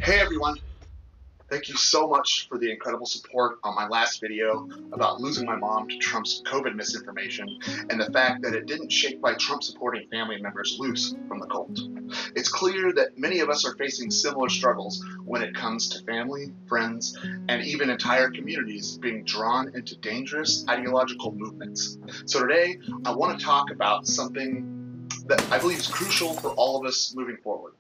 Hey everyone, thank you so much for the incredible support on my last video about losing my mom to Trump's COVID misinformation and the fact that it didn't shake my Trump supporting family members loose from the cult. It's clear that many of us are facing similar struggles when it comes to family, friends, and even entire communities being drawn into dangerous ideological movements. So today, I want to talk about something that I believe is crucial for all of us moving forward.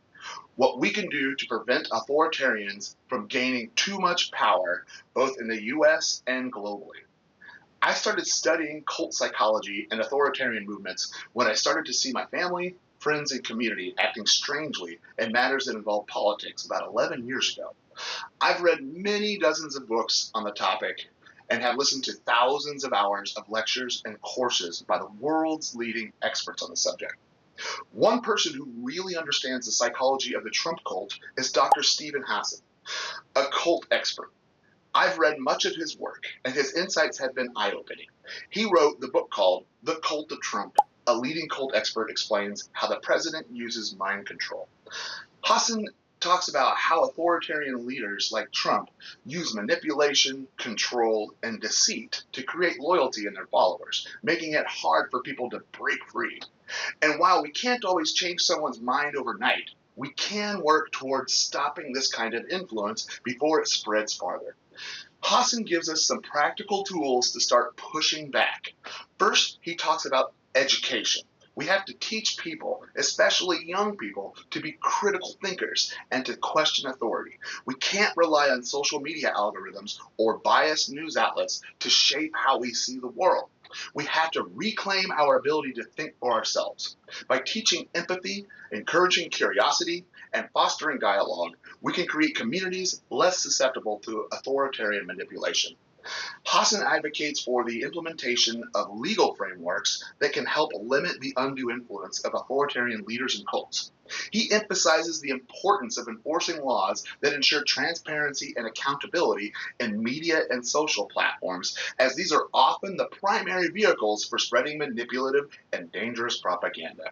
What we can do to prevent authoritarians from gaining too much power, both in the US and globally. I started studying cult psychology and authoritarian movements when I started to see my family, friends, and community acting strangely in matters that involve politics about 11 years ago. I've read many dozens of books on the topic and have listened to thousands of hours of lectures and courses by the world's leading experts on the subject. One person who really understands the psychology of the Trump cult is Dr. Stephen Hassan, a cult expert. I've read much of his work, and his insights have been eye-opening. He wrote the book called The Cult of Trump. A leading cult expert explains how the president uses mind control. Hassan talks about how authoritarian leaders like Trump use manipulation, control, and deceit to create loyalty in their followers, making it hard for people to break free. And while we can't always change someone's mind overnight, we can work towards stopping this kind of influence before it spreads farther. Hassan gives us some practical tools to start pushing back. First, he talks about education. We have to teach people, especially young people, to be critical thinkers and to question authority. We can't rely on social media algorithms or biased news outlets to shape how we see the world. We have to reclaim our ability to think for ourselves. By teaching empathy, encouraging curiosity, and fostering dialogue, we can create communities less susceptible to authoritarian manipulation. Hassan advocates for the implementation of legal frameworks that can help limit the undue influence of authoritarian leaders and cults. He emphasizes the importance of enforcing laws that ensure transparency and accountability in media and social platforms, as these are often the primary vehicles for spreading manipulative and dangerous propaganda.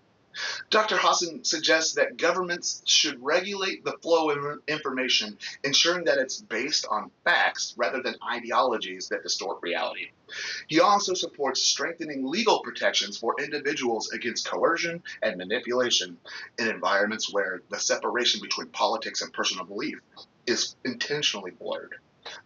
Dr. Hassan suggests that governments should regulate the flow of information, ensuring that it's based on facts rather than ideologies that distort reality. He also supports strengthening legal protections for individuals against coercion and manipulation in environments where the separation between politics and personal belief is intentionally blurred.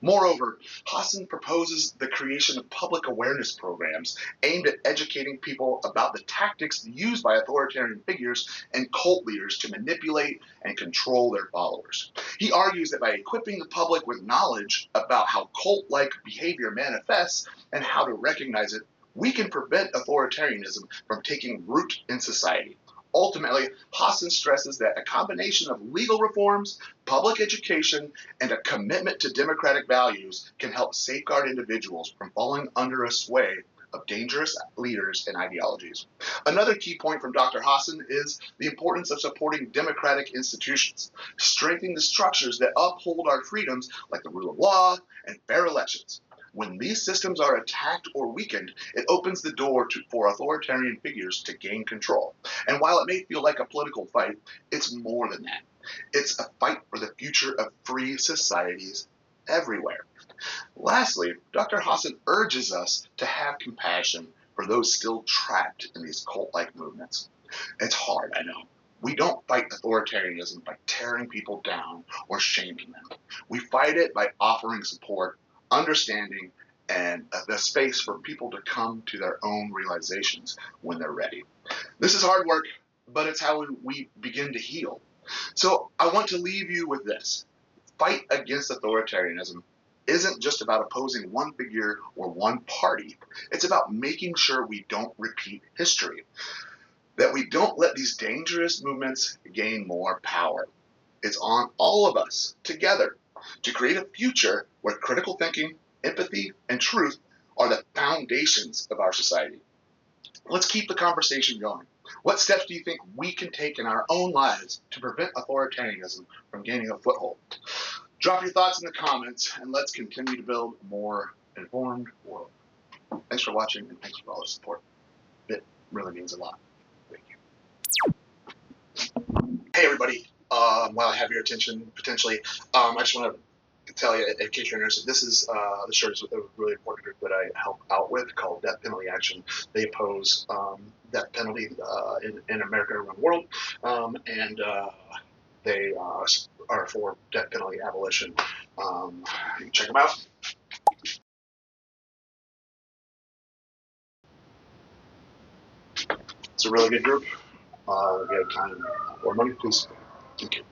Moreover, Hassan proposes the creation of public awareness programs aimed at educating people about the tactics used by authoritarian figures and cult leaders to manipulate and control their followers. He argues that by equipping the public with knowledge about how cult-like behavior manifests and how to recognize it, we can prevent authoritarianism from taking root in society. Ultimately, Hassan stresses that a combination of legal reforms, public education, and a commitment to democratic values can help safeguard individuals from falling under a sway of dangerous leaders and ideologies. Another key point from Dr. Hassan is the importance of supporting democratic institutions, strengthening the structures that uphold our freedoms like the rule of law and fair elections. When these systems are attacked or weakened, it opens the door for authoritarian figures to gain control. And while it may feel like a political fight, it's more than that. It's a fight for the future of free societies everywhere. Lastly, Dr. Hassan urges us to have compassion for those still trapped in these cult-like movements. It's hard, I know. We don't fight authoritarianism by tearing people down or shaming them. We fight it by offering support, understanding, and the space for people to come to their own realizations when they're ready. This is hard work, but it's how we begin to heal. So I want to leave you with this. Fight against authoritarianism isn't just about opposing one figure or one party. It's about making sure we don't repeat history, that we don't let these dangerous movements gain more power. It's on all of us together to create a future where critical thinking, empathy, and truth are the foundations of our society. Let's keep the conversation going. What steps do you think we can take in our own lives to prevent authoritarianism from gaining a foothold? Drop your thoughts in the comments, and let's continue to build a more informed world. Thanks for watching, and thanks for all the support. It really means a lot. Thank you. Hey, everybody. while I have your attention, potentially, I just want to tell you, in case you're interested, this is the shirt is a really important group that I help out with called Death Penalty Action. They oppose death penalty in America and around the world, and they are for death penalty abolition. You can check them out. It's a really good group. If you have time or money, please. Thank you.